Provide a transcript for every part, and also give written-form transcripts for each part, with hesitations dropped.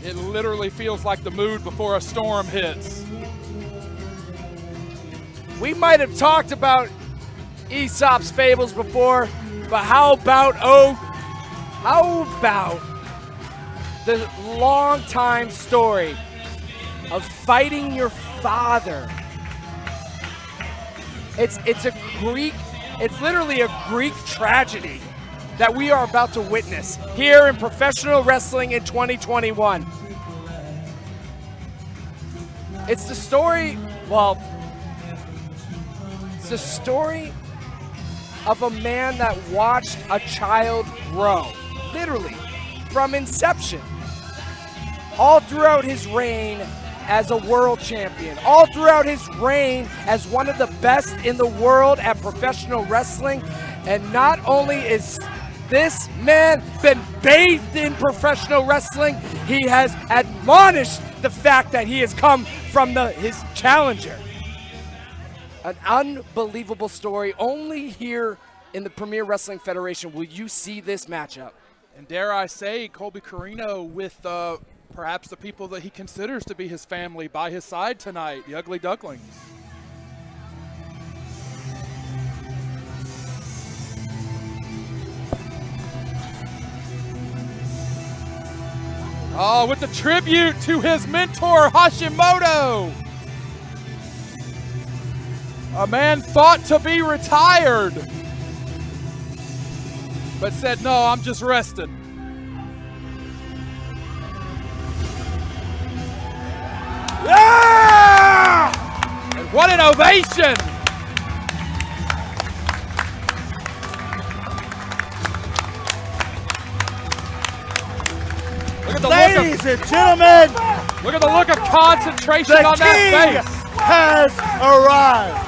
It literally feels like the mood before a storm hits. We might have talked about Aesop's fables before, but how about the long time story of fighting your father? It's literally a Greek tragedy that we are about to witness here in professional wrestling in 2021. It's the story of a man that watched a child grow, literally, from inception. All throughout his reign as a world champion, all throughout his reign as one of the best in the world at professional wrestling. And not only is this man been bathed in professional wrestling, he has admonished the fact that he has come from his challenger. An unbelievable story. Only here in the Premier Wrestling Federation will you see this matchup. And dare I say, Colby Corino with perhaps the people that he considers to be his family by his side tonight, the Ugly Ducklings. Oh, with the tribute to his mentor, Hashimoto. A man thought to be retired, but said, no, I'm just resting. Yeah! And what an ovation! Look at the Ladies and gentlemen, look at the look of concentration on that face. Has arrived.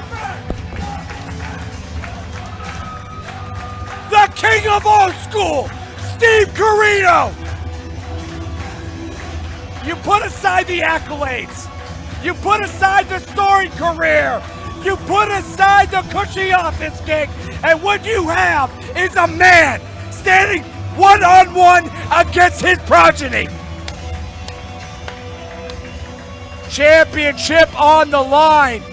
The king of old school, Steve Corino. You put aside the accolades. You put aside the storied career. You put aside the cushy office gig. And what you have is a man standing one-on-one against his progeny. Championship on the line.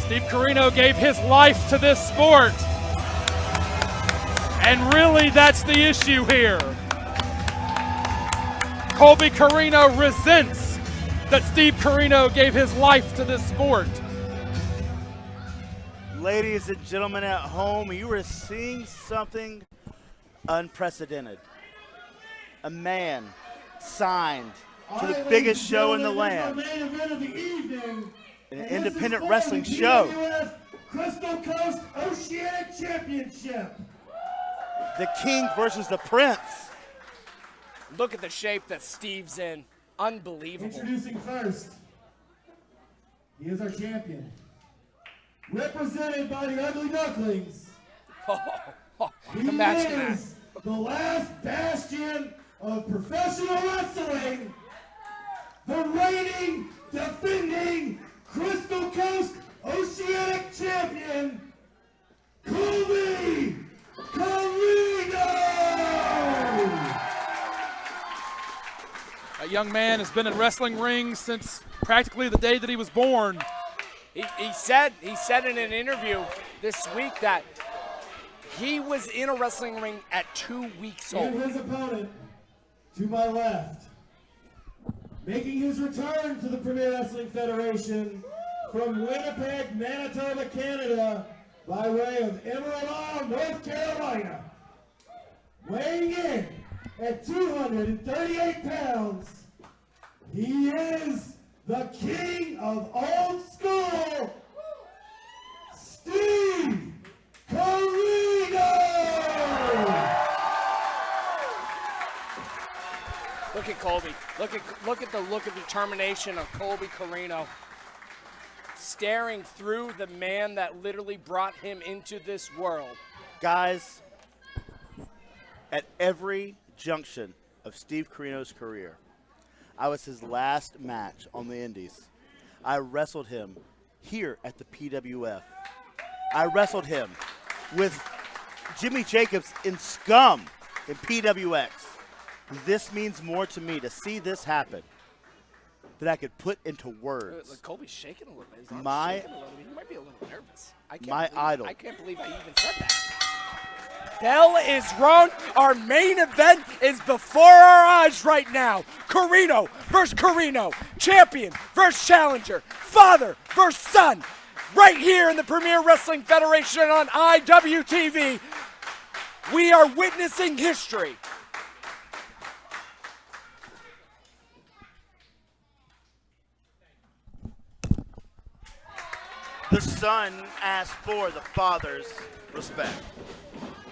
Steve Corino gave his life to this sport. And really, that's the issue here. Colby Corino resents that Steve Corino gave his life to this sport. Ladies and gentlemen at home, you are seeing something unprecedented. A man signed to the biggest show in the land. An independent wrestling show. Crystal Coast Oceanic Championship. The King versus the Prince. Look at the shape that Steve's in. Unbelievable. Introducing first, he is our champion. Represented by the Ugly Ducklings. Imagine that. The last bastion of professional wrestling. The reigning, defending Crystal Coast Oceanic Champion, Colby Corino! That young man has been in wrestling rings since practically the day that he was born. He said in an interview this week that he was in a wrestling ring at 2 weeks old. And his opponent, to my left, making his return to the Premier Wrestling Federation from Winnipeg, Manitoba, Canada, by way of Emerald Isle, North Carolina. Weighing in at 238 pounds, he is the king of old school, Steve Corino! Look at Colby. Look at the look of determination of Colby Corino. Staring through the man that literally brought him into this world. Guys, at every junction of Steve Corino's career, I was his last match on the Indies. I wrestled him here at the PWF. I wrestled him with Jimmy Jacobs in Scum in PWX. This means more to me to see this happen than I could put into words. Colby's shaking a little bit. His arm's My- shaking a little bit. He might be a little nervous. idol. I can't believe I even said that. Bell is rung. Our main event is before our eyes right now. Corino versus Corino. Champion versus challenger. Father versus son. Right here in the Premier Wrestling Federation on IWTV. We are witnessing history. The son asked for the father's respect,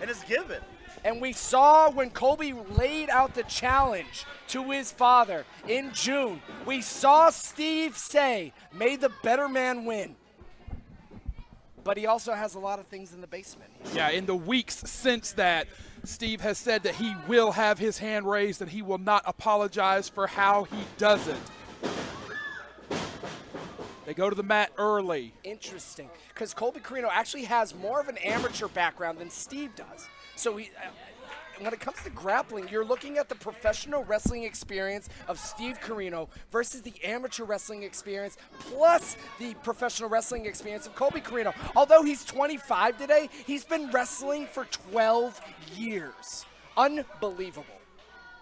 and it's given. And we saw when Colby laid out the challenge to his father in June, we saw Steve say, may the better man win. But he also has a lot of things in the basement. Yeah, in the weeks since that, Steve has said that he will have his hand raised and he will not apologize for how he does it. They go to the mat early. Interesting, because Colby Corino actually has more of an amateur background than Steve does. So when it comes to grappling, you're looking at the professional wrestling experience of Steve Corino versus the amateur wrestling experience plus the professional wrestling experience of Colby Corino. Although he's 25 today, he's been wrestling for 12 years. Unbelievable.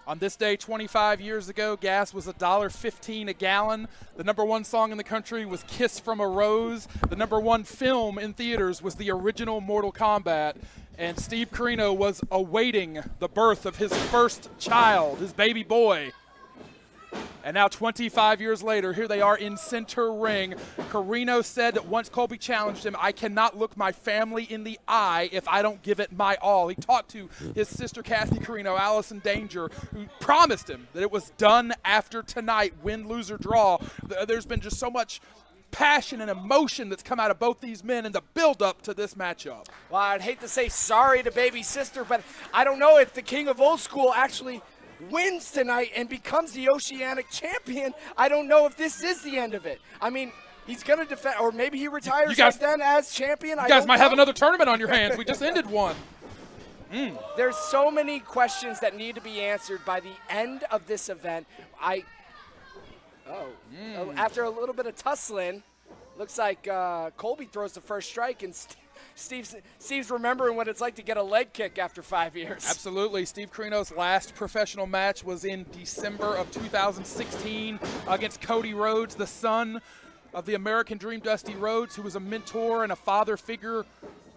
On this day 25 years ago, gas was $1.15 a gallon. The #1 song in the country was Kiss from a Rose. The #1 film in theaters was the original Mortal Kombat. And Steve Corino was awaiting the birth of his first child, his baby boy. And now 25 years later, here they are in center ring. Corino said that once Colby challenged him, I cannot look my family in the eye if I don't give it my all. He talked to his sister Kathy Corino, Allison Danger, who promised him that it was done after tonight, win, lose, or draw. There's been just so much passion and emotion that's come out of both these men in the build-up to this matchup. Well, I'd hate to say sorry to baby sister, but I don't know if the King of Old School actually wins tonight and becomes the Oceanic champion. I don't know if this is the end of it. I mean, he's going to defend, or maybe he retires You guys- then as champion. You guys might have another tournament on your hands. We just ended one. There's so many questions that need to be answered by the end of this event. After a little bit of tussling, looks like Colby throws the first strike, and Steve's remembering what it's like to get a leg kick after 5 years. Absolutely. Steve Corino's last professional match was in December of 2016 against Cody Rhodes, the son of the American Dream Dusty Rhodes, who was a mentor and a father figure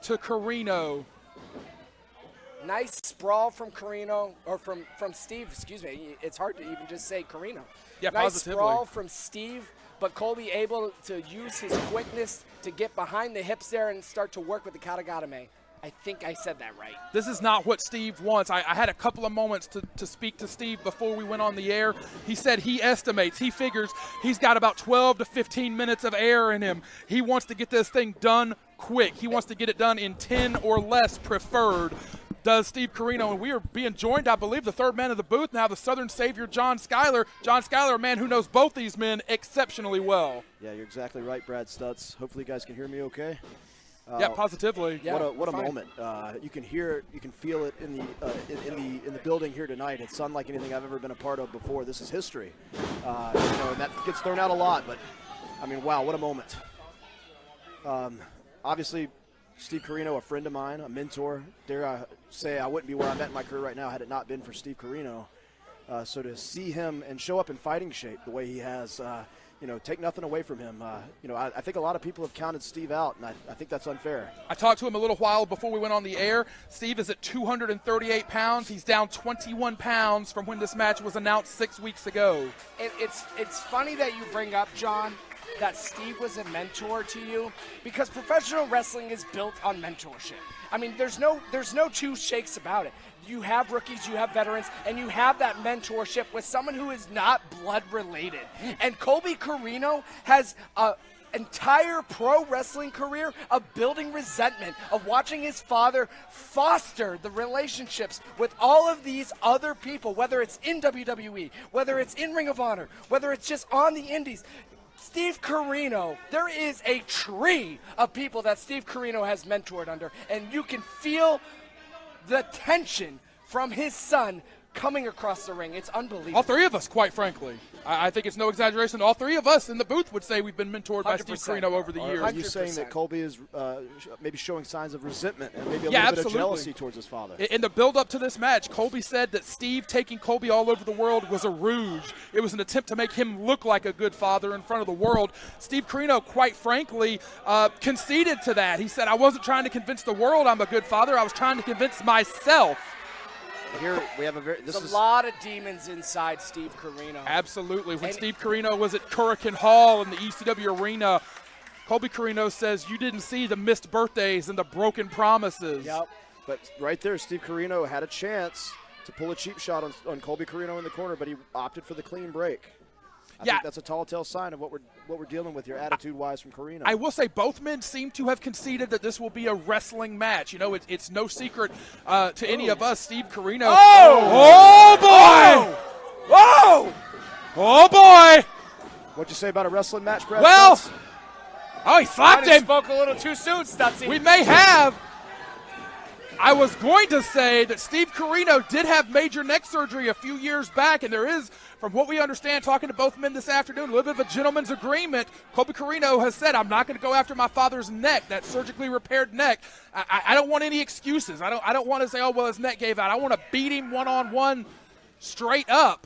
to Corino. Nice sprawl from Corino, or from Steve, excuse me. It's hard to even just say Corino. Yeah, nice positively. sprawl from Steve, but Colby able to use his quickness to get behind the hips there and start to work with the Katagatame. I think I said that right. This is not what Steve wants. I had a couple of moments to speak to Steve before we went on the air. He said he figures he's got about 12 to 15 minutes of air in him. He wants to get this thing done quick. He wants to get it done in 10 or less preferred. Does Steve Corino, and we are being joined, I believe, the third man of the booth now, the Southern Savior, John Schuyler. John Schuyler, a man who knows both these men exceptionally well. Yeah, you're exactly right, Brad Stutz. Hopefully you guys can hear me okay. Yeah, positively. Yeah, what a fine. moment! You can hear it, you can feel it in the building here tonight. It's unlike anything I've ever been a part of before. This is history, and that gets thrown out a lot. But I mean, wow, what a moment! Obviously, Steve Corino, a friend of mine, a mentor. Dare I say, I wouldn't be where I'm at in my career right now had it not been for Steve Corino. So to see him and show up in fighting shape the way he has. Take nothing away from him. I think a lot of people have counted Steve out, and I think that's unfair. I talked to him a little while before we went on the air. Steve is at 238 pounds. He's down 21 pounds from when this match was announced 6 weeks ago. It's funny that you bring up, John, that Steve was a mentor to you, because professional wrestling is built on mentorship. I mean, there's no two shakes about it. You have rookies, you have veterans, and you have that mentorship with someone who is not blood related. And Colby Corino has an entire pro wrestling career of building resentment, of watching his father foster the relationships with all of these other people, whether it's in WWE, whether it's in Ring of Honor, whether it's just on the indies. Steve Corino, there is a tree of people that Steve Corino has mentored under, and you can feel the tension from his son coming across the ring. It's unbelievable. All three of us, quite frankly. I think it's no exaggeration. All three of us in the booth would say we've been mentored by Steve 100%. Corino over the years. Are you saying 100%. that Colby is maybe showing signs of resentment and maybe a Yeah, little bit absolutely. of jealousy towards his father? In the build-up to this match, Colby said that Steve taking Colby all over the world was a rouge. It was an attempt to make him look like a good father in front of the world. Steve Corino, quite frankly, conceded to that. He said, I wasn't trying to convince the world I'm a good father. I was trying to convince myself. Here we have There's a lot of demons inside Steve Corino. Absolutely. When And- Steve Corino was at Hurricane Hall in the ECW arena, Colby Corino says you didn't see the missed birthdays and the broken promises. Yep. But right there, Steve Corino had a chance to pull a cheap shot on Colby Corino in the corner, but he opted for the clean break. I think that's a tall tale sign of what we're dealing with here, attitude-wise, from Corino. I will say both men seem to have conceded that this will be a wrestling match. You know, it's no secret to any of us. Steve Corino. Oh boy! Whoa! Oh boy! What'd you say about a wrestling match, Brad? Well, Spence? oh, he slapped He him. spoke a little too soon, Stutzy. We may have. I was going to say that Steve Corino did have major neck surgery a few years back, and there is, from what we understand, talking to both men this afternoon, a little bit of a gentleman's agreement. Colby Corino has said, I'm not going to go after my father's neck, that surgically repaired neck. I don't want any excuses. I don't want to say, oh, well, his neck gave out. I want to beat him one-on-one straight up.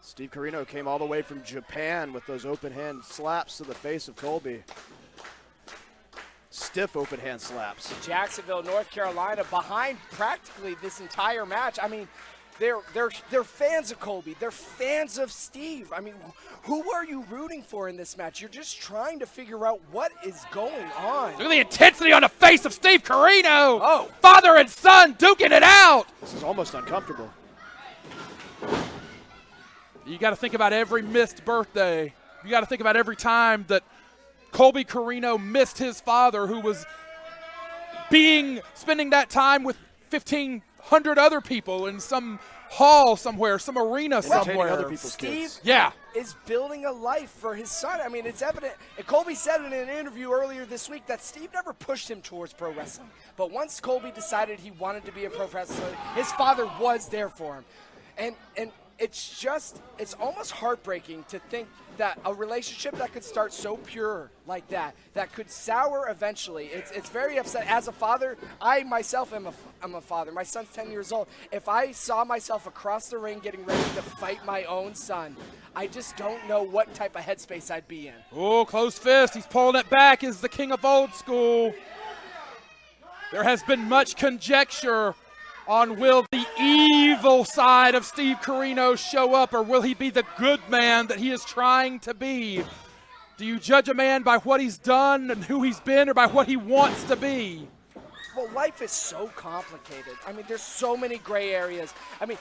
Steve Corino came all the way from Japan with those open hand slaps to the face of Colby. Stiff open hand slaps. Jacksonville, North Carolina, behind practically this entire match. I mean, they're fans of Colby. They're fans of Steve. I mean, who are you rooting for in this match? You're just trying to figure out what is going on. Look at the intensity on the face of Steve Corino. Oh. Father and son duking it out. This is almost uncomfortable. You got to think about every missed birthday. You got to think about every time that Colby Corino missed his father, who was spending that time with 1,500 other people in some hall somewhere, some arena Entertaining somewhere. other people's Steve kids. Yeah. is building a life for his son. I mean, it's evident. And Colby said in an interview earlier this week that Steve never pushed him towards pro wrestling. But once Colby decided he wanted to be a pro wrestler, his father was there for him. And it's almost heartbreaking to think that a relationship that could start so pure like that could sour eventually. It's very upset. As a father, I myself am a father. My son's 10 years old. If I saw myself across the ring getting ready to fight my own son, I just don't know what type of headspace I'd be in. Oh, close fist. He's pulling it back. Is the king of old school. There has been much conjecture on will the evil side of Steve Corino show up, or will he be the good man that he is trying to be? Do you judge a man by what he's done and who he's been, or by what he wants to be? Well, life is so complicated. I mean, there's so many gray areas. I mean,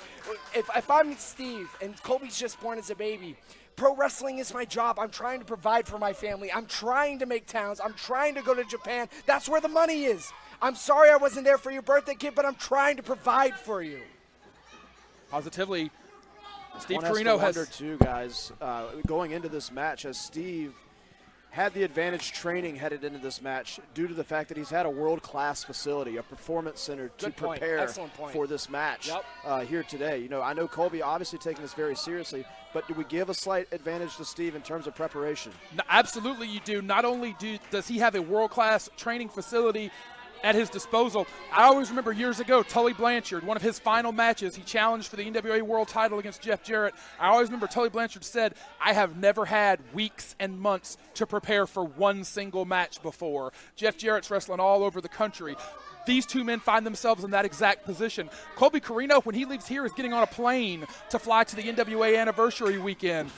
if I'm Steve and Colby's just born as a baby, pro wrestling is my job. I'm trying to provide for my family. I'm trying to make towns. I'm trying to go to Japan. That's where the money is. I'm sorry I wasn't there for your birthday, kid, but I'm trying to provide for you. Positively, Steve One has to Corino wonder has. too, guys, going into this match, as Steve had the advantage training headed into this match due to the fact that he's had a world-class facility, a performance center to Good point. prepare Excellent point. for this match here today. You know, I know Colby obviously taking this very seriously, but do we give a slight advantage to Steve in terms of preparation? No, absolutely you do. Not only does he have a world-class training facility at his disposal. I always remember years ago, Tully Blanchard, one of his final matches, he challenged for the NWA World title against Jeff Jarrett. I always remember Tully Blanchard said, I have never had weeks and months to prepare for one single match before. Jeff Jarrett's wrestling all over the country. These two men find themselves in that exact position. Colby Corino, when he leaves here, is getting on a plane to fly to the NWA anniversary weekend.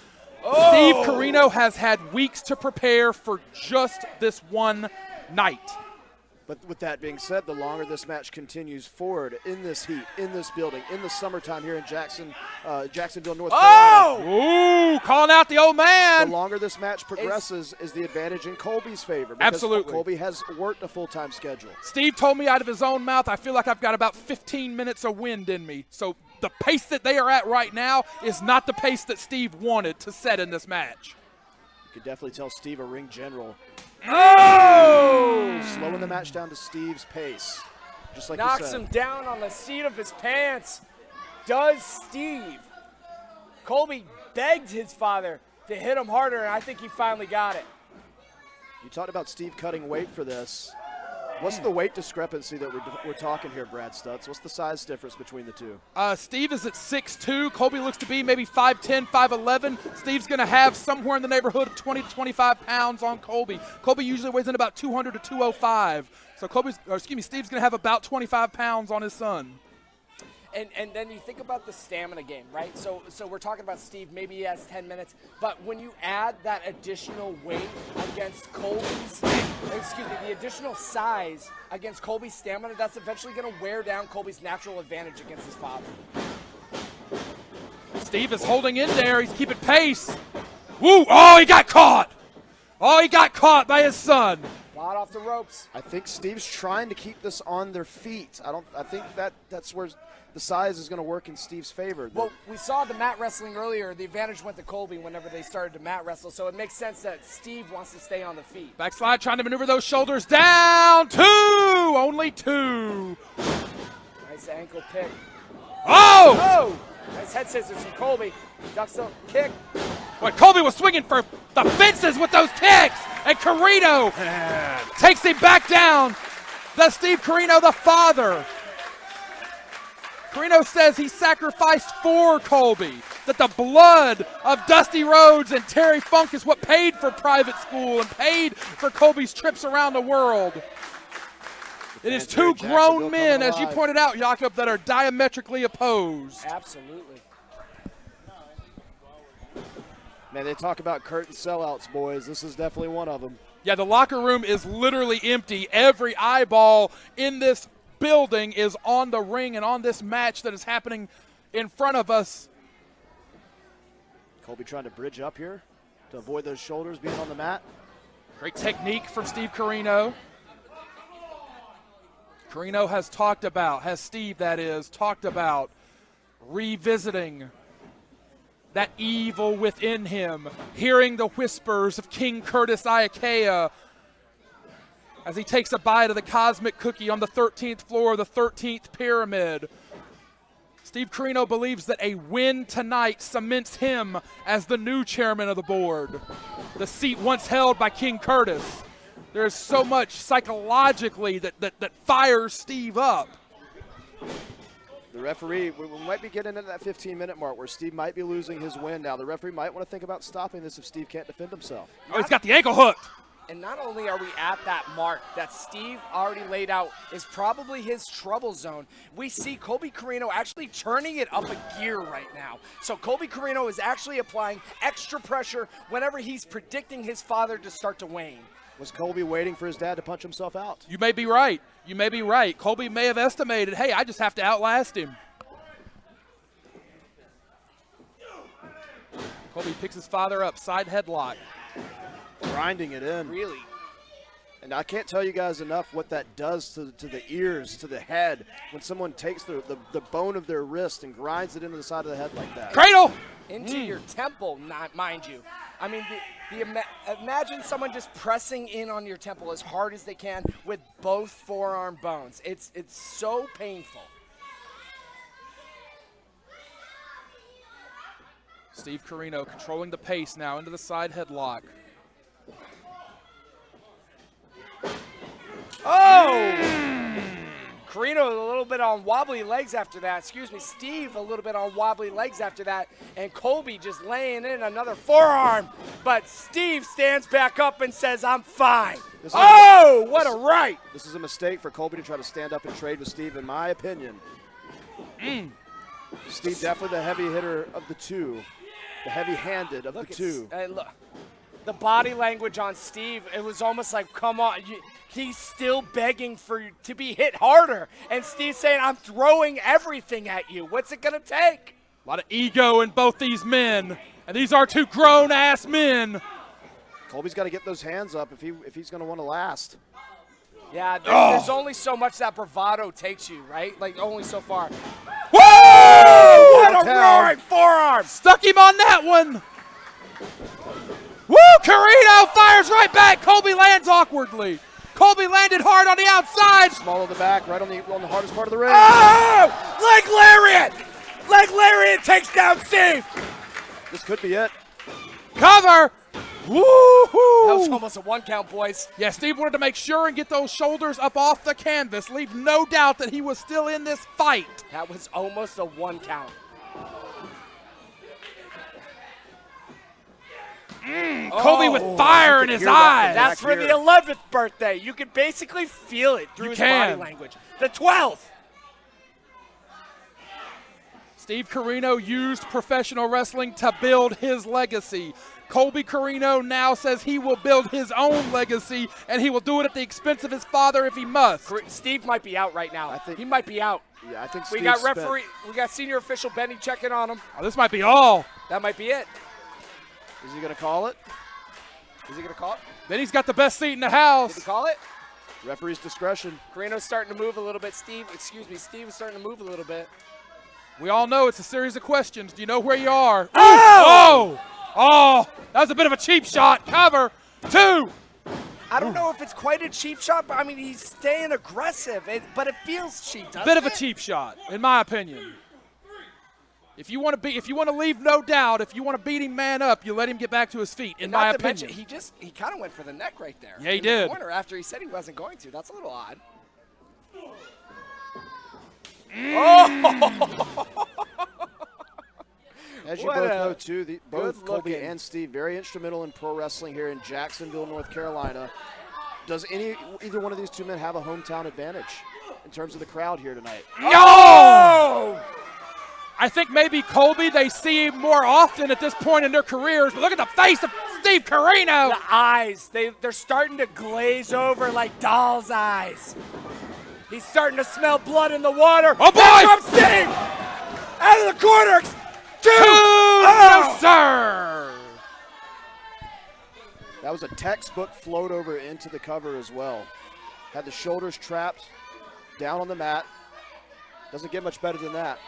Steve Corino has had weeks to prepare for just this one night. But with that being said, the longer this match continues forward in this heat, in this building, in the summertime here in Jacksonville, North Carolina. Ooh, calling out the old The man. longer this match progresses is the advantage in Colby's favor. Because Absolutely. Colby has worked a full-time schedule. Steve told me out of his own mouth, I feel like I've got about 15 minutes of wind in me. So the pace that they are at right now is not the pace that Steve wanted to set in this match. You could definitely tell Steve a ring general. Oh! Slowing the match down to Steve's pace. just like Knocks you said. him down on the seat of his pants. Does Steve. Colby begged his father to hit him harder, and I think he finally got it. You talked about Steve cutting weight for this. What's the weight discrepancy that we're talking here, Brad Stutz? What's the size difference between the two? Steve is at 6'2". Colby looks to be maybe 5'10", 5'11". Steve's going to have somewhere in the neighborhood of 20 to 25 pounds on Colby. Colby usually weighs in about 200 to 205. So Steve's going to have about 25 pounds on his son. And then you think about the stamina game, right? So we're talking about Steve, maybe he has 10 minutes, but when you add that additional weight against the additional size against Colby's stamina, that's eventually going to wear down Colby's natural advantage against his father. Steve is holding in there. He's keeping pace. Woo! Oh, he got caught. Oh, he got caught by his son. Got off the ropes. I think Steve's trying to keep this on their feet. I think that's where the size is going to work in Steve's favor. Well, we saw the mat wrestling earlier. The advantage went to Colby whenever they started to mat wrestle, so it makes sense that Steve wants to stay on the feet. Backslide, trying to maneuver those shoulders down. 2! Only 2. Nice ankle pick. Oh! Oh! Nice head scissors from Colby. Ducks the kick. Boy, Colby was swinging for the fences with those kicks, and Corino takes him back down. That's Steve Corino, the father. Corino says he sacrificed for Colby, that the blood of Dusty Rhodes and Terry Funk is what paid for private school and paid for Colby's trips around the world. It is two grown men, as you pointed out, Jakob, that are diametrically opposed. Absolutely. Man, they talk about curtain sellouts, boys. This is definitely one of them. Yeah, the locker room is literally empty. Every eyeball in this building is on the ring and on this match that is happening in front of us. Colby trying to bridge up here to avoid those shoulders being on the mat. Great technique from Steve Corino. Corino has talked about revisiting that evil within him, hearing the whispers of King Curtis Iakea as he takes a bite of the cosmic cookie on the 13th floor of the 13th pyramid. Steve Corino believes that a win tonight cements him as the new chairman of the board, the seat once held by King Curtis. There is so much psychologically that fires Steve up. The referee, we might be getting into that 15-minute mark where Steve might be losing his win now. The referee might want to think about stopping this if Steve can't defend himself. Oh, he's got the ankle hooked. And not only are we at that mark that Steve already laid out is probably his trouble zone, we see Colby Corino actually turning it up a gear right now. So Colby Corino is actually applying extra pressure whenever he's predicting his father to start to wane. Was Colby waiting for his dad to punch himself out? You may be right. You may be right. Colby may have estimated, hey, I just have to outlast him. Colby picks his father up, side headlock. Grinding it in. Really? And I can't tell you guys enough what that does to the ears, to the head, when someone takes the bone of their wrist and grinds it into the side of the head like that. Cradle! Into your temple, mind you. I mean, imagine someone just pressing in on your temple as hard as they can with both forearm bones. It's so painful. Steve Corino controlling the pace now into the side headlock. Oh! Corino a little bit on wobbly legs after that. Excuse me, Steve a little bit on wobbly legs after that. And Colby just laying in another forearm. But Steve stands back up and says, I'm fine. What a right! This is a mistake for Colby to try to stand up and trade with Steve, in my opinion. Steve definitely the heavy hitter of the two. The heavy-handed of the two. Look, the body language on Steve, it was almost like, come on. He's still begging to be hit harder. And Steve's saying, I'm throwing everything at you. What's it going to take? A lot of ego in both these men. And these are two grown-ass men. Colby's got to get those hands up if he's going to want to last. Yeah, there's only so much that bravado takes you, right? Like, only so far. Woo! What a roaring forearm! Stuck him on that one. Woo! Corino fires right back. Colby lands awkwardly. Colby landed hard on the outside. Small of the back, right on the hardest part of the ring. Oh! Leg lariat! Leg lariat takes down Steve. This could be it. Cover. Woo-hoo. That was almost a 1 count, boys. Yeah, Steve wanted to make sure and get those shoulders up off the canvas. Leave no doubt that he was still in this fight. That was almost a 1 count. Colby with fire in his eyes. That's for the 11th birthday. You can basically feel it through his body language. The 12th. Steve Corino used professional wrestling to build his legacy. Colby Corino now says he will build his own legacy, and he will do it at the expense of his father if he must. Steve might be out right now. He might be out. Yeah, I think we got referee. We got senior official Benny checking on him. Oh, this might be all. That might be it. Is he going to call it? Is he going to call it? Then he's got the best seat in the house. Did he call it? Referee's discretion. Carino's starting to move a little bit. Steve is starting to move a little bit. We all know it's a series of questions. Do you know where you are? Oh! Oh! That was a bit of a cheap shot. Cover. 2. I don't know if it's quite a cheap shot, but I mean he's staying aggressive, but it feels cheap. Doesn't Bit of a it? cheap shot, in my opinion. If you want to leave no doubt, if you want to beat him man up, you let him get back to his feet, in my Not to opinion. mention, he kind of went for the neck right there. Yeah, he in did. The corner after he said he wasn't going to. That's a little odd. Oh! As you What both a know, too, both Colby good-looking- and Steve very instrumental in pro wrestling here in Jacksonville, North Carolina. Does either one of these two men have a hometown advantage in terms of the crowd here tonight? No! I think maybe Colby, they see him more often at this point in their careers, but look at the face of Steve Corino. The eyes, they're starting to glaze over like doll's eyes. He's starting to smell blood in the water. Oh, boy! There comes Steve! Out of the corner! 2! No, sir! That was a textbook float over into the cover as well. Had the shoulders trapped down on the mat. Doesn't get much better than that.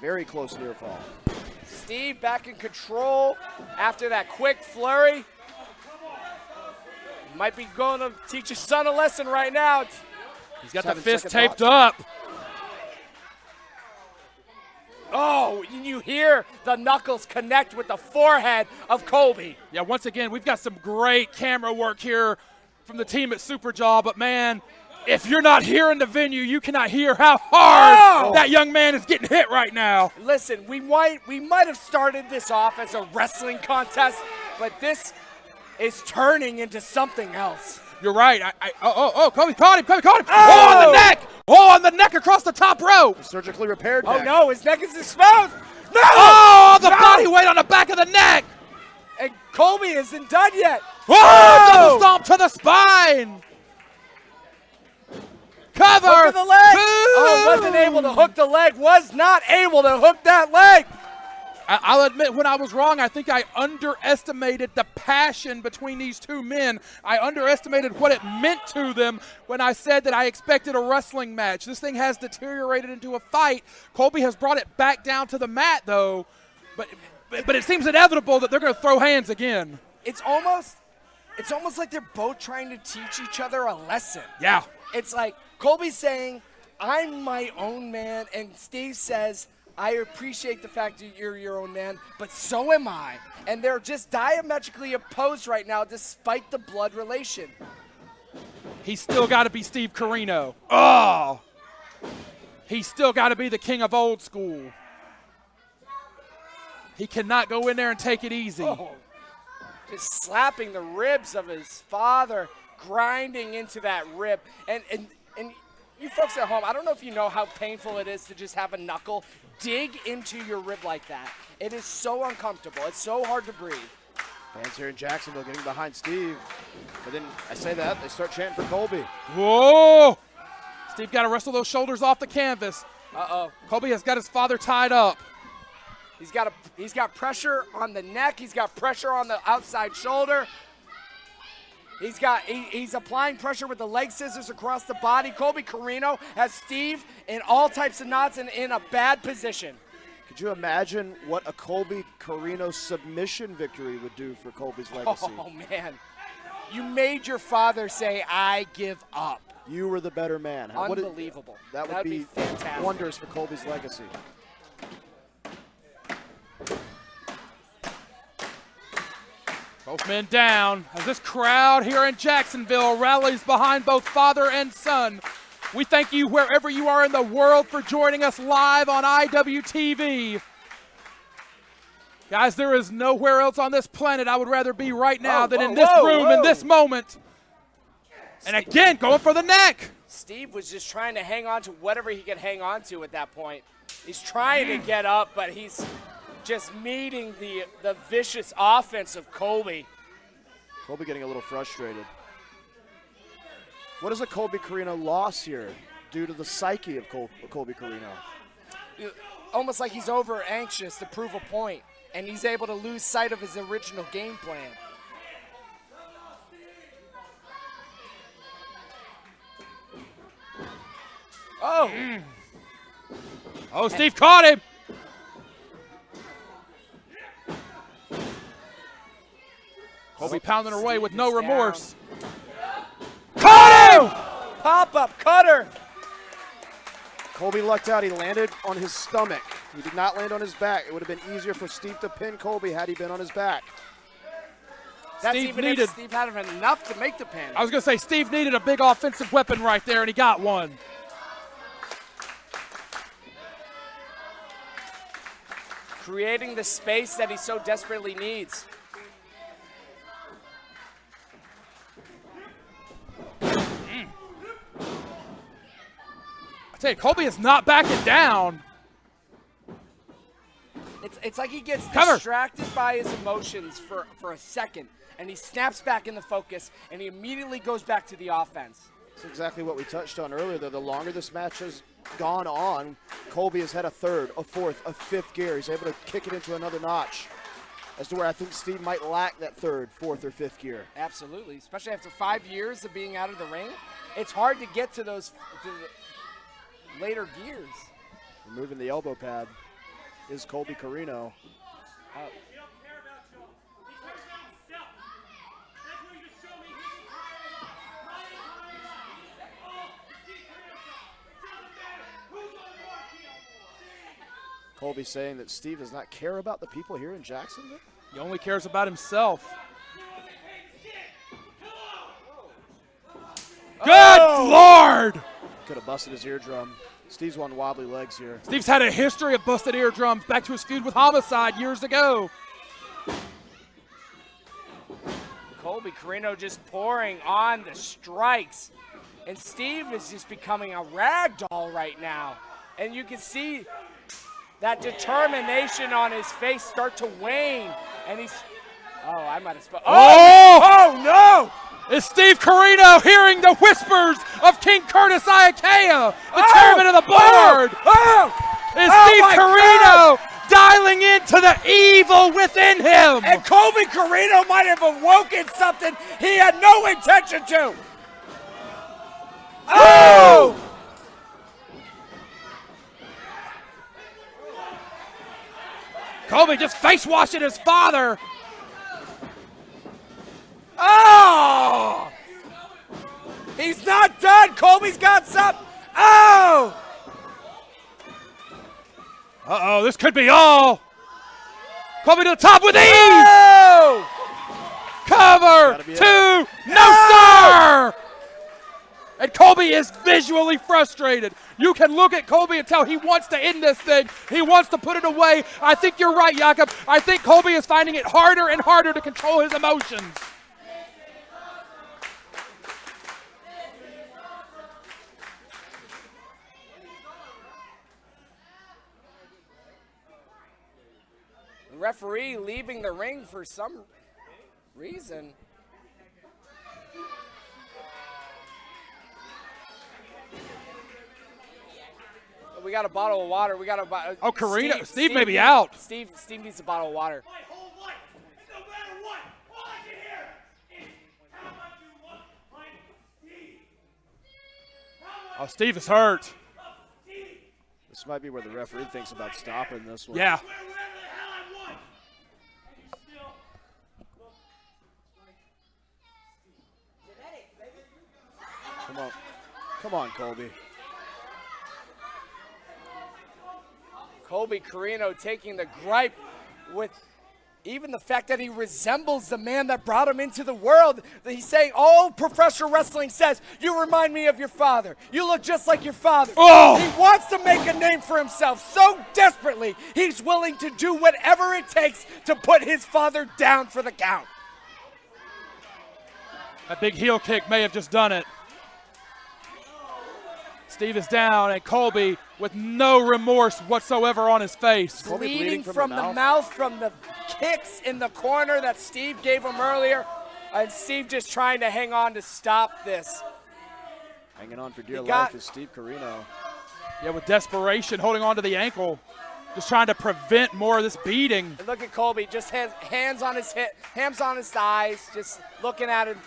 Very close near fall. Steve back in control after that quick flurry. Might be going to teach his son a lesson right now. He's got the 7 fist second taped up. Oh, you hear the knuckles connect with the forehead of Colby. Yeah, once again, we've got some great camera work here from the team at Superjaw, but man, if you're not here in the venue, you cannot hear how hard that young man is getting hit right now. Listen, we might have started this off as a wrestling contest, but this is turning into something else. You're right. Colby caught him. Colby caught him. Oh, on the neck. Oh, on the neck across the top rope. Surgically repaired Oh neck. no, his neck is exposed. No! Oh, the body weight on the back of the neck. And Colby isn't done yet. Oh, double stomp to the spine. Cover. Hook of the leg. 2. Oh, wasn't able to hook the leg. Was not able to hook that leg. I'll admit, when I was wrong, I think I underestimated the passion between these two men. I underestimated what it meant to them when I said that I expected a wrestling match. This thing has deteriorated into a fight. Colby has brought it back down to the mat, though. But it seems inevitable that they're going to throw hands again. It's almost like they're both trying to teach each other a lesson. Yeah. It's like Colby's saying, I'm my own man, and Steve says, I appreciate the fact that you're your own man, but so am I. And they're just diametrically opposed right now despite the blood relation. He's still got to be Steve Corino. Oh! He's still got to be the king of old school. He cannot go in there and take it easy. Oh, just slapping the ribs of his father, grinding into that rib. And you folks at home, I don't know if you know how painful it is to just have a knuckle dig into your rib like that. It is so uncomfortable. It's so hard to breathe. Fans here in Jacksonville getting behind Steve. But then I say that, they start chanting for Colby. Whoa! Steve got to wrestle those shoulders off the canvas. Uh-oh. Colby has got his father tied up. He's got pressure on the neck. He's got pressure on the outside shoulder. He's applying pressure with the leg scissors across the body. Colby Corino has Steve in all types of knots and in a bad position. Could you imagine what a Colby Corino submission victory would do for Colby's legacy? Oh, man. You made your father say, I give up. You were the better man. Unbelievable. That would be fantastic. wonders for Colby's legacy. Both men down as this crowd here in Jacksonville rallies behind both father and son. We thank you wherever you are in the world for joining us live on IWTV. Guys, there is nowhere else on this planet I would rather be right now than in this room in this moment. And again, going for the neck. Steve was just trying to hang on to whatever he could hang on to at that point. He's trying to get up, but he's just meeting the vicious offense of Colby. Colby getting a little frustrated. What is a Colby Corino loss here due to the psyche of Colby Corino? Almost like he's over anxious to prove a point, and he's able to lose sight of his original game plan. Oh. Oh, Steve caught him. Colby pounding away with no remorse. Caught him! Pop-up cutter. Colby lucked out. He landed on his stomach. He did not land on his back. It would have been easier for Steve to pin Colby had he been on his back. That's even if Steve had enough to make the pin. I was going to say, Steve needed a big offensive weapon right there, and he got one. Creating the space that he so desperately needs. I tell you, Colby is not backing down. It's like he gets distracted by his emotions for a second, and he snaps back into focus, and he immediately goes back to the offense. That's exactly what we touched on earlier, though. The longer this match has gone on, Colby has had a third, a fourth, a fifth gear. He's able to kick it into another notch, as to where I think Steve might lack that third, fourth, or fifth gear. Absolutely, especially after 5 years of being out of the ring. It's hard to get to those later gears. Removing the elbow pad is Colby Corino. Colby saying that Steve does not care about the people here in Jacksonville. He only cares about himself. Good Lord! Could have busted his eardrum. Steve's won wobbly legs here. Steve's had a history of busted eardrums back to his feud with Homicide years ago. Colby Corino just pouring on the strikes. And Steve is just becoming a rag doll right now. And you can see that determination on his face start to wane. And he's, I might have spoken. Oh no! Is Steve Corino hearing the whispers of King Curtis Iakea, the chairman of the board? Is Steve Corino dialing into the evil within him? And Colby Corino might have awoken something he had no intention to. Oh! Colby just face washing his father. Oh! He's not done. Colby's got some. Oh! Uh-oh, this could be all. Colby to the top with ease. Oh! Cover, two, no sir! And Colby is visually frustrated. You can look at Colby and tell he wants to end this thing. He wants to put it away. I think you're right, Jakob. I think Colby is finding it harder and harder to control his emotions. The referee leaving the ring for some reason. We got a bottle of water. We got a bottle. Oh, Corino. Steve may be out. Steve needs a bottle of water. Oh, Steve is hurt. This might be where the referee thinks about stopping this one. Yeah. Come on. Come on, Colby. Colby Corino taking the gripe with even the fact that he resembles the man that brought him into the world. He's saying, all professional wrestling says, you remind me of your father. You look just like your father. Oh! He wants to make a name for himself so desperately, he's willing to do whatever it takes to put his father down for the count. That big heel kick may have just done it. Steve is down, and Colby with no remorse whatsoever on his face. Bleeding from the mouth from the kicks in the corner that Steve gave him earlier. And Steve just trying to hang on to stop this. Hanging on for dear life is Steve Corino. Yeah, with desperation, holding on to the ankle. Just trying to prevent more of this beating. And look at Colby, just hands on his hip, hands on his thighs, just looking at him.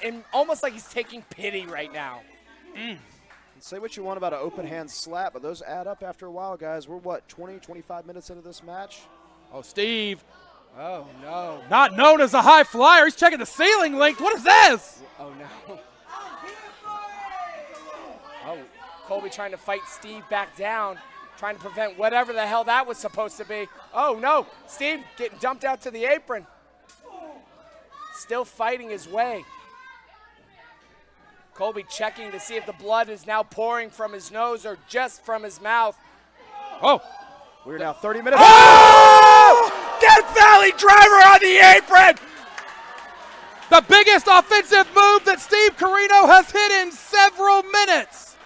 And almost like he's taking pity right now. Say what you want about an open hand slap, but those add up after a while, guys. We're, what, 20, 25 minutes into this match? Oh, Steve. Oh, no. Not known as a high flyer. He's checking the ceiling length. What is this? Oh, no. Oh, Colby trying to fight Steve back down, trying to prevent whatever the hell that was supposed to be. Oh, no. Steve getting dumped out to the apron. Still fighting his way. Colby checking to see if the blood is now pouring from his nose or just from his mouth. Oh. We're now 30 minutes. Oh! Death Valley driver on the apron! The biggest offensive move that Steve Corino has hit in several minutes.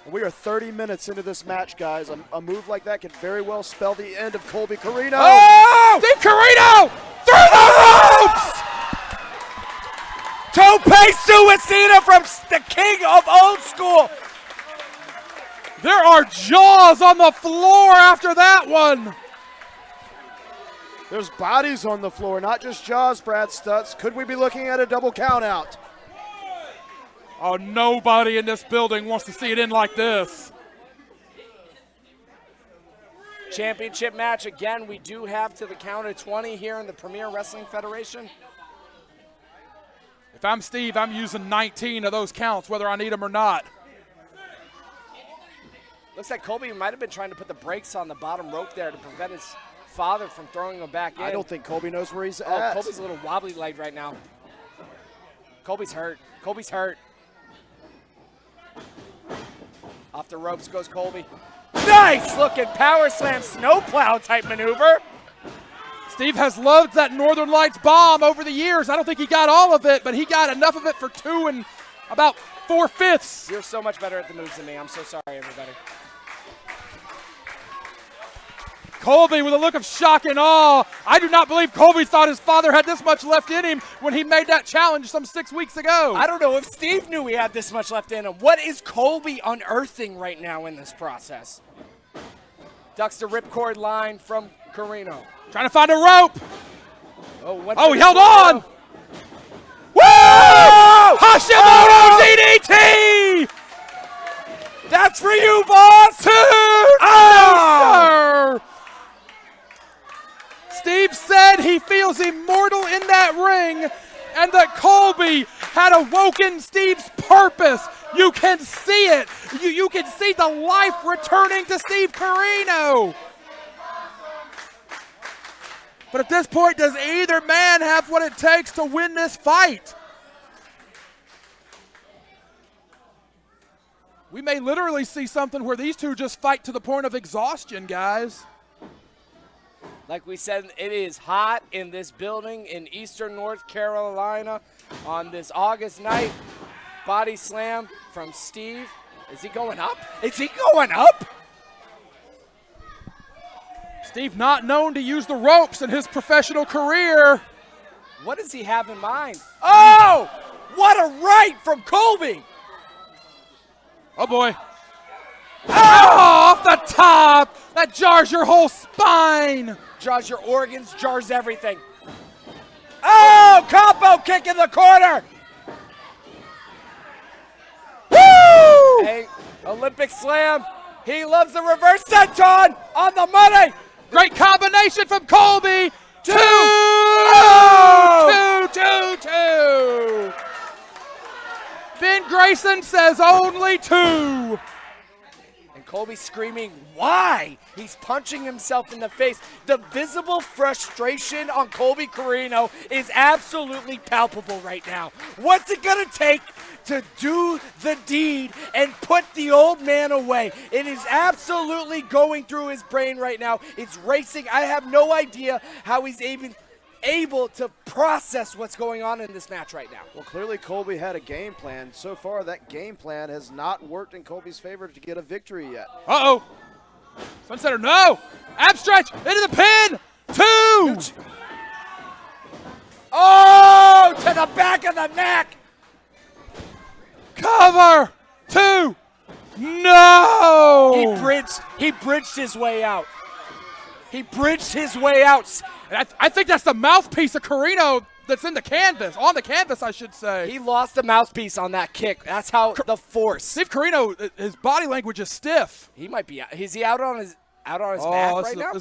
We are 30 minutes into this match, guys. A move like that could very well spell the end of Colby Corino. Oh! Steve Corino through the ropes! Tope Suicida from the king of old school. There are jaws on the floor after that one. There's bodies on the floor, not just jaws, Brad Stutz. Could we be looking at a double count out? Oh, nobody in this building wants to see it end like this. Championship match again. We do have to the count of 20 here in the Premier Wrestling Federation. If I'm Steve, I'm using 19 of those counts, whether I need them or not. Looks like Colby might have been trying to put the brakes on the bottom rope there to prevent his father from throwing him back in. I don't think Colby knows where he's Oh, at. Colby's a little wobbly legged right now. Colby's hurt. Colby's hurt. Off the ropes goes Colby. Nice looking power slam snowplow type maneuver. Steve has loved that Northern Lights bomb over the years. I don't think he got all of it, but he got enough of it for 2 and about 4/5. You're so much better at the moves than me. I'm so sorry, everybody. Colby with a look of shock and awe. I do not believe Colby thought his father had this much left in him when he made that challenge some 6 weeks ago. I don't know if Steve knew he had this much left in him. What is Colby unearthing right now in this process? Ducks the ripcord line from Corino. Trying to find a rope. Oh, he held on. Woo! Hashimoto DDT! That's for you, boss! No, sir! Steve said he feels immortal in that ring and that Colby had awoken Steve's purpose. You can see it. You can see the life returning to Steve Corino. But at this point, does either man have what it takes to win this fight? We may literally see something where these two just fight to the point of exhaustion, guys. Like we said, it is hot in this building in eastern North Carolina on this August night. Body slam from Steve. Is he going up? Is he going up? Steve not known to use the ropes in his professional career. What does he have in mind? Oh! What a right from Colby! Oh, boy. Oh, off the top! That jars your whole spine. Jars your organs, jars everything. Oh! Combo kick in the corner! Woo! Hey, Olympic slam. He loves the reverse senton on the money. Great combination from Colby. Two. Ben Grayson says only 2. And Colby screaming, why? He's punching himself in the face. The visible frustration on Colby Corino is absolutely palpable right now. What's it going to take to do the deed and put the old man away? It is absolutely going through his brain right now. It's racing. I have no idea how he's even able to process what's going on in this match right now. Well, clearly Colby had a game plan. So far, that game plan has not worked in Colby's favor to get a victory yet. Uh-oh. Sunsetter, no. Ab stretch into the pin. 2. Oh, to the back of the neck. Cover. 2. No. He bridged his way out. He bridged his way out. I think that's the mouthpiece of Corino that's in the canvas, on the canvas, I should say. He lost the mouthpiece on that kick. That's how the force. Steve Corino, his body language is stiff. He might be. Is he out on his back right now?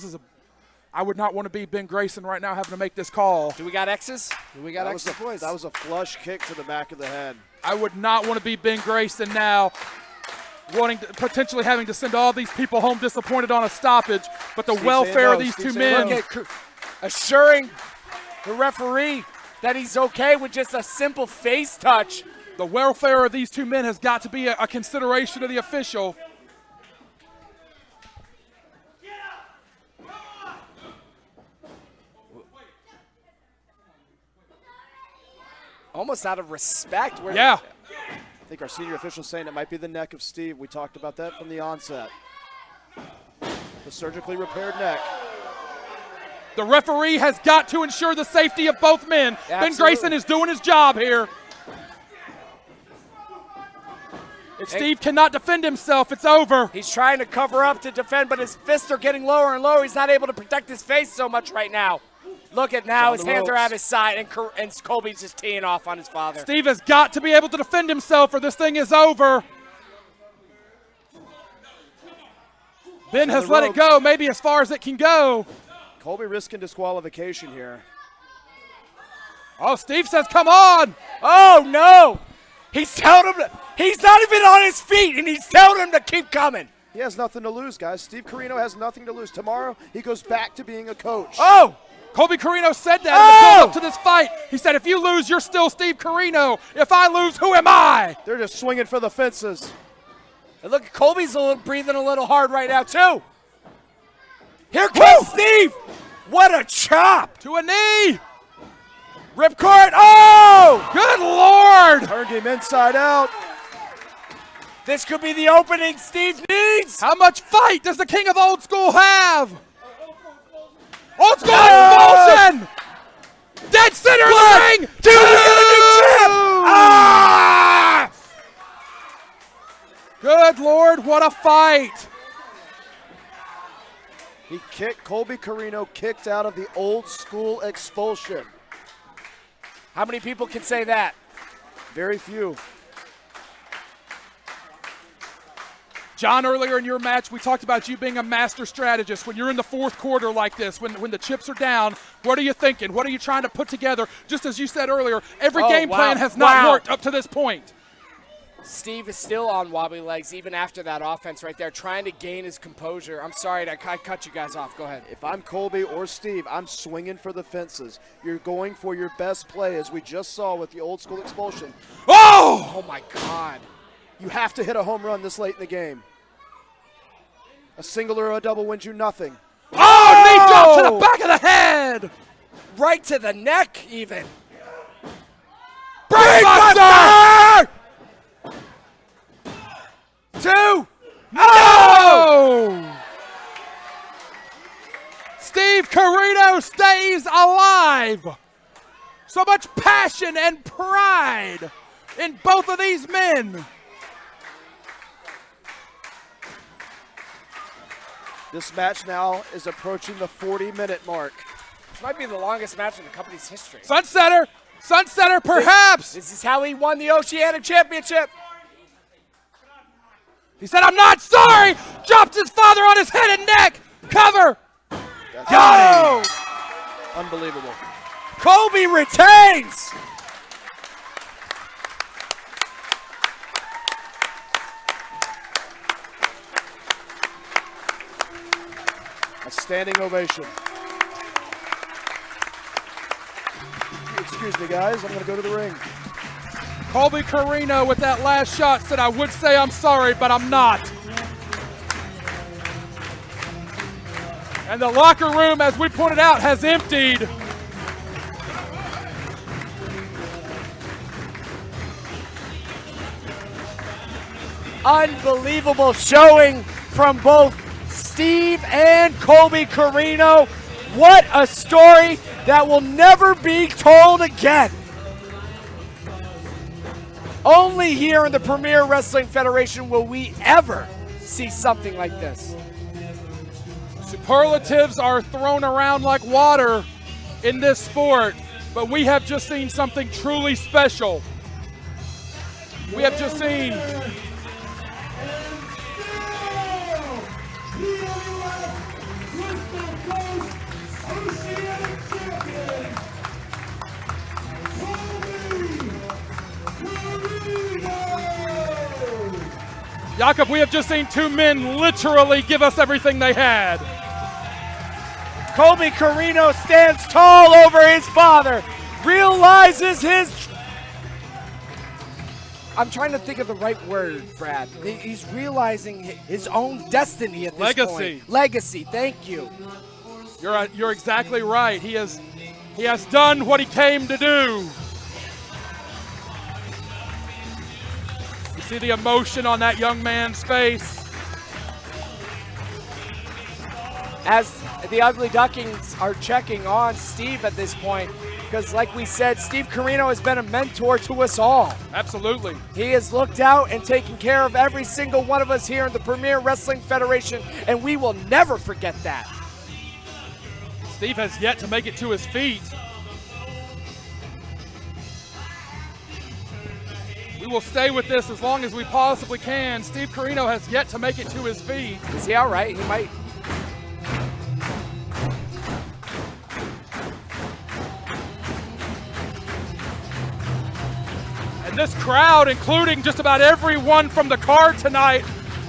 I would not want to be Ben Grayson right now having to make this call. Do we got X's? Do we got X's, boys? That was a flush kick to the back of the head. I would not want to be Ben Grayson now, potentially having to send all these people home disappointed on a stoppage, but the welfare of these two men. Look at assuring the referee that he's okay with just a simple face touch. The welfare of these two men has got to be a consideration of the official. Almost out of respect. Yeah. I think our senior official saying it might be the neck of Steve. We talked about that from the onset. The surgically repaired neck. The referee has got to ensure the safety of both men. Absolutely. Ben Grayson is doing his job here. If Steve cannot defend himself, it's over. He's trying to cover up to defend, but his fists are getting lower and lower. He's not able to protect his face so much right now. Look at now, his hands are at his side, and Colby's just teeing off on his father. Steve has got to be able to defend himself or this thing is over. Ben has let it go, maybe as far as it can go. Colby risking disqualification here. Oh, Steve says, come on. Oh, no. He's telling him, he's not even on his feet, and he's telling him to keep coming. He has nothing to lose, guys. Steve Corino has nothing to lose. Tomorrow, he goes back to being a coach. Oh! Colby Corino said that in the build up to this fight. He said, if you lose, you're still Steve Corino. If I lose, who am I? They're just swinging for the fences. And look, Colby's breathing a little hard right now, too. Here comes Steve. What a chop. To a knee. Ripcord. Oh! Good Lord. Turned him inside out. This could be the opening Steve needs. How much fight does the king of old school have? Old school expulsion! Dead center of the ring! Dude, we got a new champ! Ah! Good Lord, what a fight! He kicked, Colby Corino kicked out of the old school expulsion. How many people can say that? Very few. John, earlier in your match, we talked about you being a master strategist. When you're in the fourth quarter like this, when the chips are down, what are you thinking? What are you trying to put together? Just as you said earlier, every game plan has not worked up to this point. Steve is still on wobbly legs even after that offense right there, trying to gain his composure. I'm sorry, I cut you guys off. Go ahead. If I'm Colby or Steve, I'm swinging for the fences. You're going for your best play, as we just saw with the old school expulsion. Oh! Oh, my God. You have to hit a home run this late in the game. A single or a double wins you nothing. Oh! Knee drop to the back of the head! Right to the neck, even. Brainbuster! 2! No! Steve Corino stays alive. So much passion and pride in both of these men. This match now is approaching the 40-minute mark. This might be the longest match in the company's history. Sunsetter, perhaps. This is how he won the Oceanic Championship. He said, I'm not sorry. Dropped his father on his head and neck. Cover. Got him. Unbelievable. Colby retains. A standing ovation. Excuse me, guys. I'm going to go to the ring. Colby Corino with that last shot said, I would say I'm sorry, but I'm not. And the locker room, as we pointed out, has emptied. Unbelievable showing from both Steve and Colby Corino. What a story that will never be told again. Only here in the Premier Wrestling Federation will we ever see something like this. Superlatives are thrown around like water in this sport, but we have just seen something truly special. We have just seen Jakob, we have just seen two men literally give us everything they had. Colby Corino stands tall over his father, realizes his... I'm trying to think of the right word, Brad. He's realizing his own destiny at this point. Legacy, thank you. You're exactly right. He has done what he came to do. You see the emotion on that young man's face. As the Ugly Ducklings are checking on Steve at this point, because like we said, Steve Corino has been a mentor to us all. Absolutely. He has looked out and taken care of every single one of us here in the Premier Wrestling Federation, and we will never forget that. Steve has yet to make it to his feet. We will stay with this as long as we possibly can. Steve Corino has yet to make it to his feet. Is he all right? He might. And this crowd, including just about everyone from the card tonight,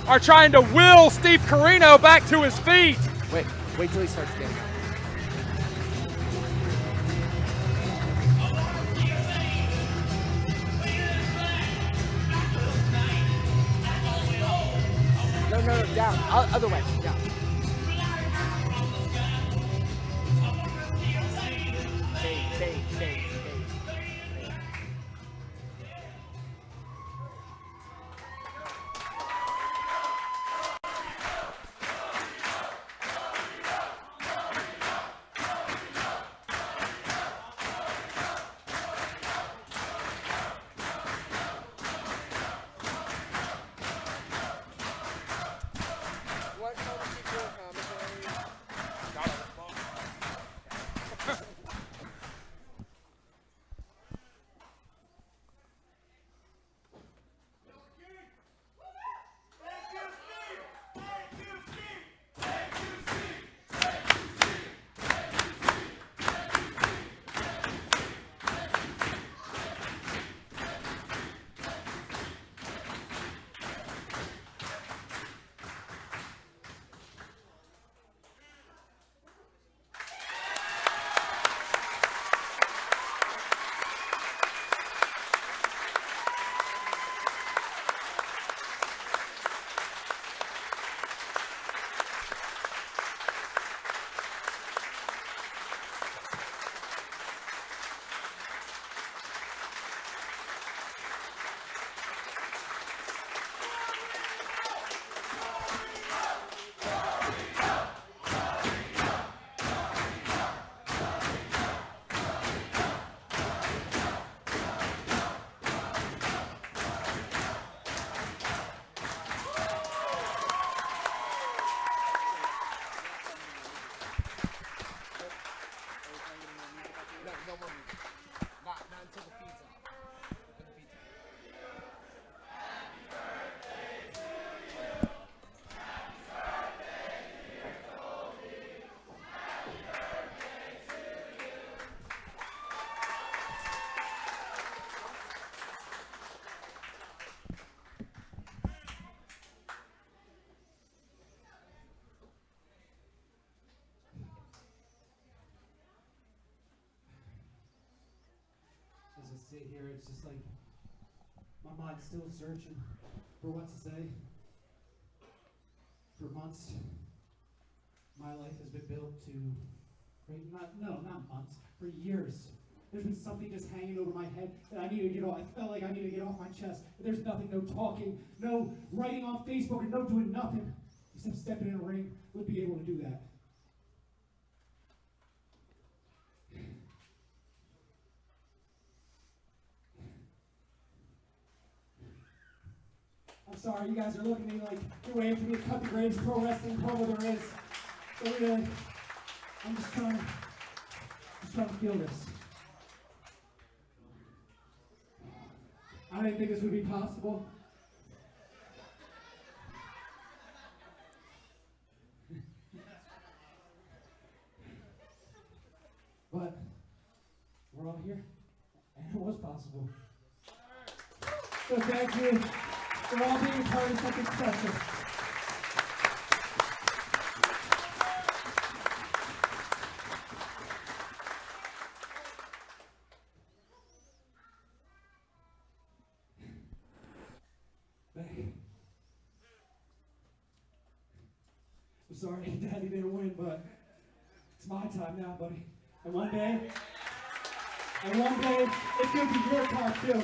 are trying to will Steve Corino back to his feet. Wait till he starts getting up. No, down. Other way, down. Stay. sit here, it's just like my mind's still searching for what to say. For months, my life has been built to, not months, for years. There's been something just hanging over my head that I need to get off. I felt like I need to get off my chest. But there's nothing, no talking, no writing on Facebook, and no doing nothing except stepping in a ring would be able to do that. I'm sorry, you guys are looking at me like you're waiting for me to cut the greatest pro wrestling promo there is. But really, I'm just trying to feel this. I didn't think this would be possible. But we're all here, and it was possible. So thank you for all being a part of something special. I'm sorry Daddy didn't win, but it's my time now, buddy. And one day, it's going to be your time too.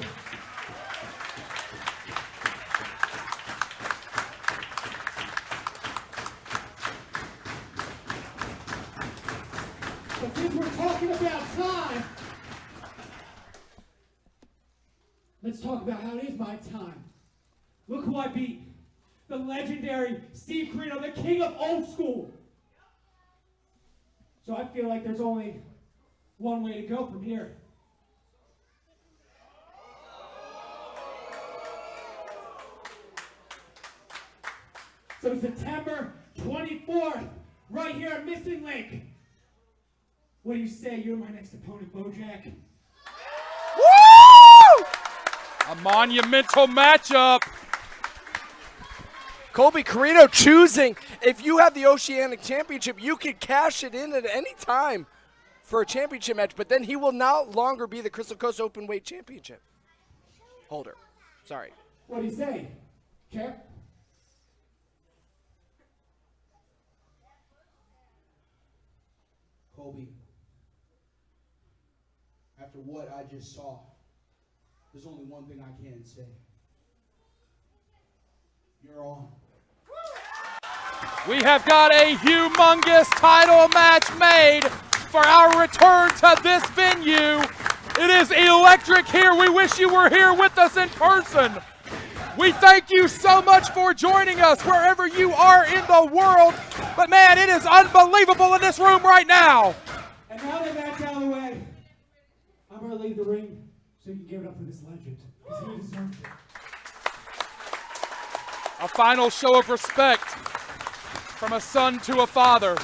But since we're talking about time, let's talk about how it is my time. Look who I beat. The legendary Steve Corino, the king of old school. So I feel like there's only one way to go from here. So September 24th, right here at Missing Link. What do you say? You're my next opponent, Bojack. Woo! A monumental matchup. Colby Corino choosing, if you have the Oceanic Championship, you could cash it in at any time for a championship match, but then he will no longer be the Crystal Coast Openweight Championship holder. Sorry. What do you say? Care? Colby, after what I just saw, there's only one thing I can say. You're on. We have got a humongous title match made for our return to this venue. It is electric here. We wish you were here with us in person. We thank you so much for joining us wherever you are in the world. But man, it is unbelievable in this room right now. And now that that's out of the way, I'm going to leave the ring so you can give it up for this legend, because he deserves it. A final show of respect from a son to a father.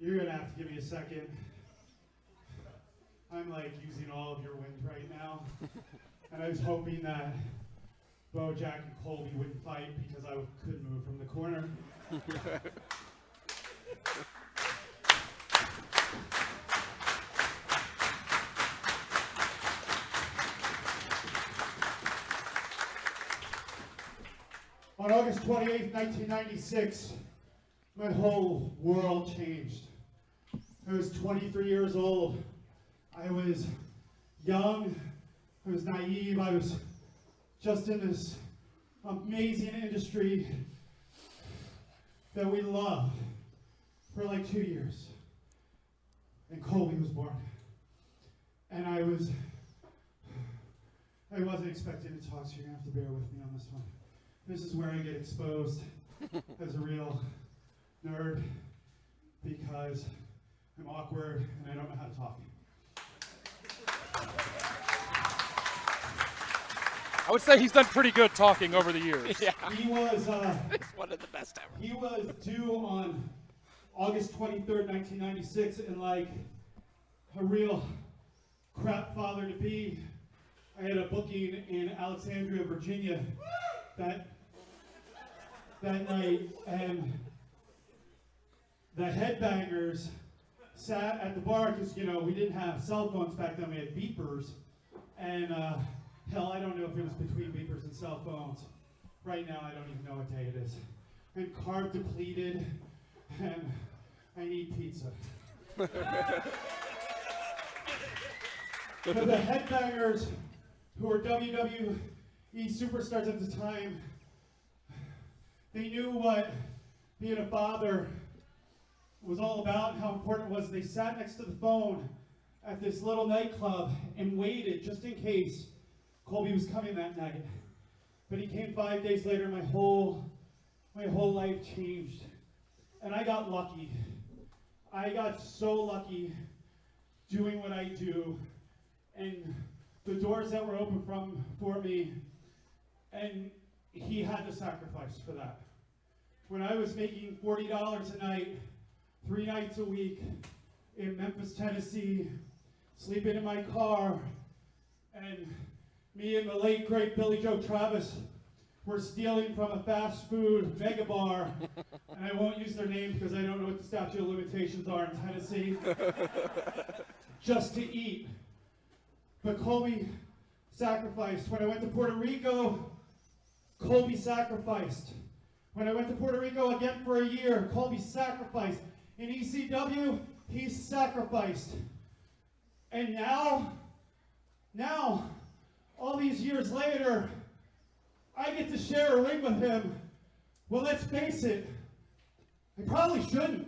You're going to have to give me a second. I'm like using all of your wind right now. And I was hoping that Bojack and Colby wouldn't fight because I couldn't move from the corner. On August 28th, 1996, my whole world changed. I was 23 years old. I was young. I was naive. I was just in this amazing industry that we loved for like 2 years. And Colby was born. And I wasn't expecting to talk, so you're gonna have to bear with me on this one. this is where I get exposed as a real nerd because I'm awkward and I don't know how to talk. I would say he's done pretty good talking over the years. Yeah. He was It's one of the best ever. he was due on August 23rd, 1996, and like a real crap father to be, I had a booking in Alexandria, Virginia that night, and the headbangers sat at the bar because, you know, we didn't have cell phones back then, we had beepers, and hell, I don't know if it was between beepers and cell phones. Right now, I don't even know what day it is. I'm carb depleted, and I need pizza. But the headbangers, who were WWE superstars at the time, they knew what being a father was all about, how important it was. They sat next to the phone at this little nightclub and waited just in case Colby was coming that night. But he came 5 days later. My whole life changed. And I got lucky. I got so lucky doing what I do, and the doors that were open for me, and he had to sacrifice for that. When I was making $40 a night, 3 nights a week in Memphis, Tennessee, sleeping in my car, and me and the late great Billy Joe Travis were stealing from a fast food mega bar, and I won't use their name because I don't know what the statute of limitations are in Tennessee, just to eat. But Colby sacrificed. When I went to Puerto Rico, Colby sacrificed. When I went to Puerto Rico again for a year, Colby sacrificed. In ECW, he sacrificed. And now, all these years later, I get to share a ring with him. Well, let's face it, I probably shouldn't.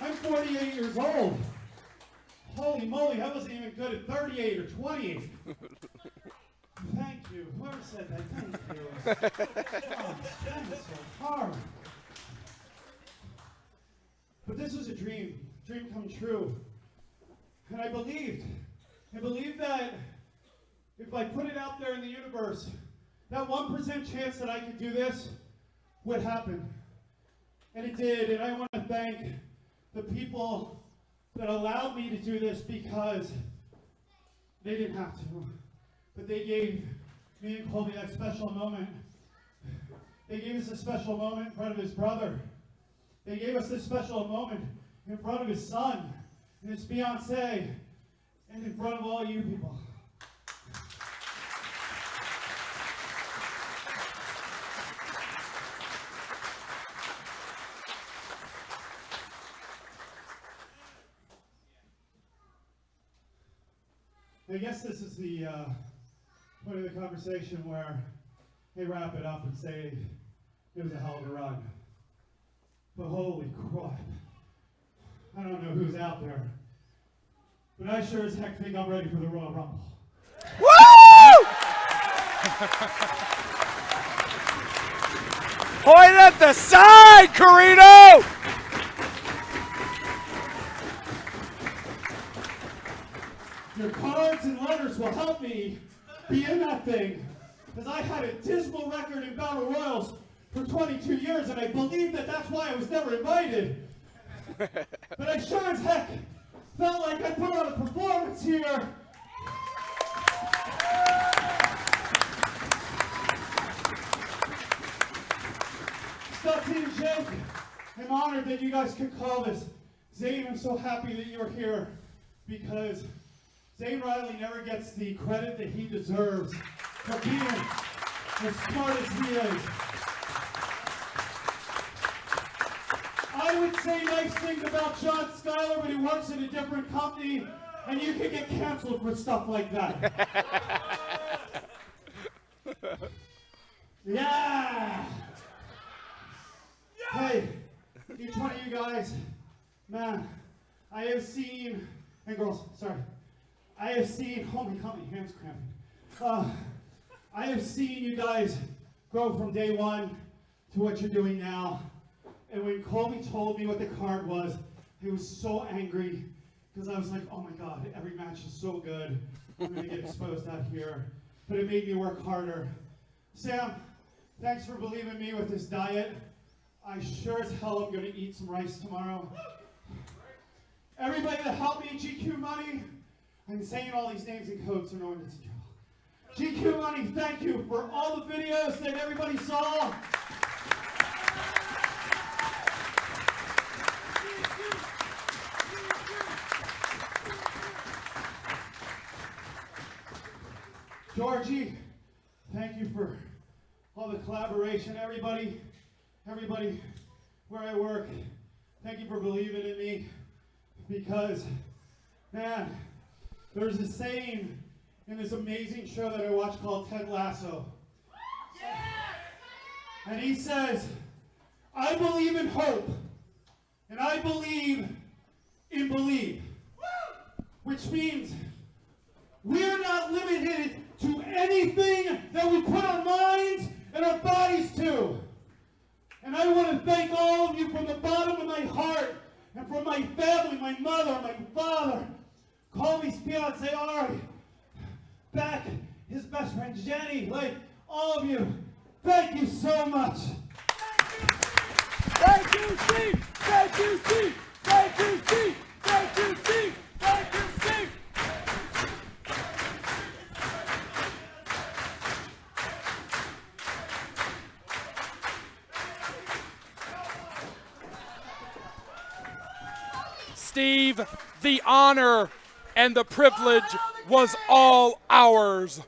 I'm 48 years old. Holy moly, I wasn't even good at 38 or 28. Thank you. Whoever said that, thank you. Oh, that is so hard. But this was a dream come true. And I believed that if I put it out there in the universe, that 1% chance that I could do this would happen. And it did, and I want to thank the people that allowed me to do this, because they didn't have to. But they gave me and Colby that special moment. They gave us a special moment in front of his brother. They gave us this special moment in front of his son and his fiancée, and in front of all you people. I guess this is the point of the conversation where they wrap it up and say it was a hell of a run. But holy crap, I don't know who's out there, but I sure as heck think I'm ready for the Royal Rumble. Woo! Point at the side, Corino! Your cards and letters will help me be in that thing, because I had a dismal record in Battle Royals for 22 years, and I believe that that's why I was never invited. But I sure as heck felt like I put on a performance here. Stutzy and Jake, I'm honored that you guys could call this. Zane, I'm so happy that you're here, because Zane Riley never gets the credit that he deserves for being as smart as he is. I would say nice things about John Schuyler, but he works in a different company, and you can get canceled for stuff like that. Yeah! Hey, each one of you guys, man, I have seen, and girls, sorry. I have seen, oh my God, my hand's cramping. I have seen you guys grow from day one to what you're doing now. And when Colby told me what the card was, I was so angry because I was like, oh my God, every match is so good. I'm going to get exposed out here. But it made me work harder. Sam, thanks for believing in me with this diet. I sure as hell am going to eat some rice tomorrow. Everybody that helped me, GQ Money. I'm saying all these names and codes so no one gets in trouble. GQ Money, thank you for all the videos that everybody saw. Georgie, thank you for all the collaboration. Everybody where I work, thank you for believing in me. Because, man, there's a saying in this amazing show that I watch called Ted Lasso. And he says, I believe in hope, and I believe in believe. Which means we're not limited to anything that we put our minds and our bodies to. And I want to thank all of you from the bottom of my heart and from my family, my mother, my father, Colby's fiance Ari, Beck, his best friend Jenny, like all of you. Thank you so much. Thank you, Steve! Thank you, Steve! Thank you, Steve! Thank you, Steve! Thank you, Steve! Steve, the honor and the privilege was all ours.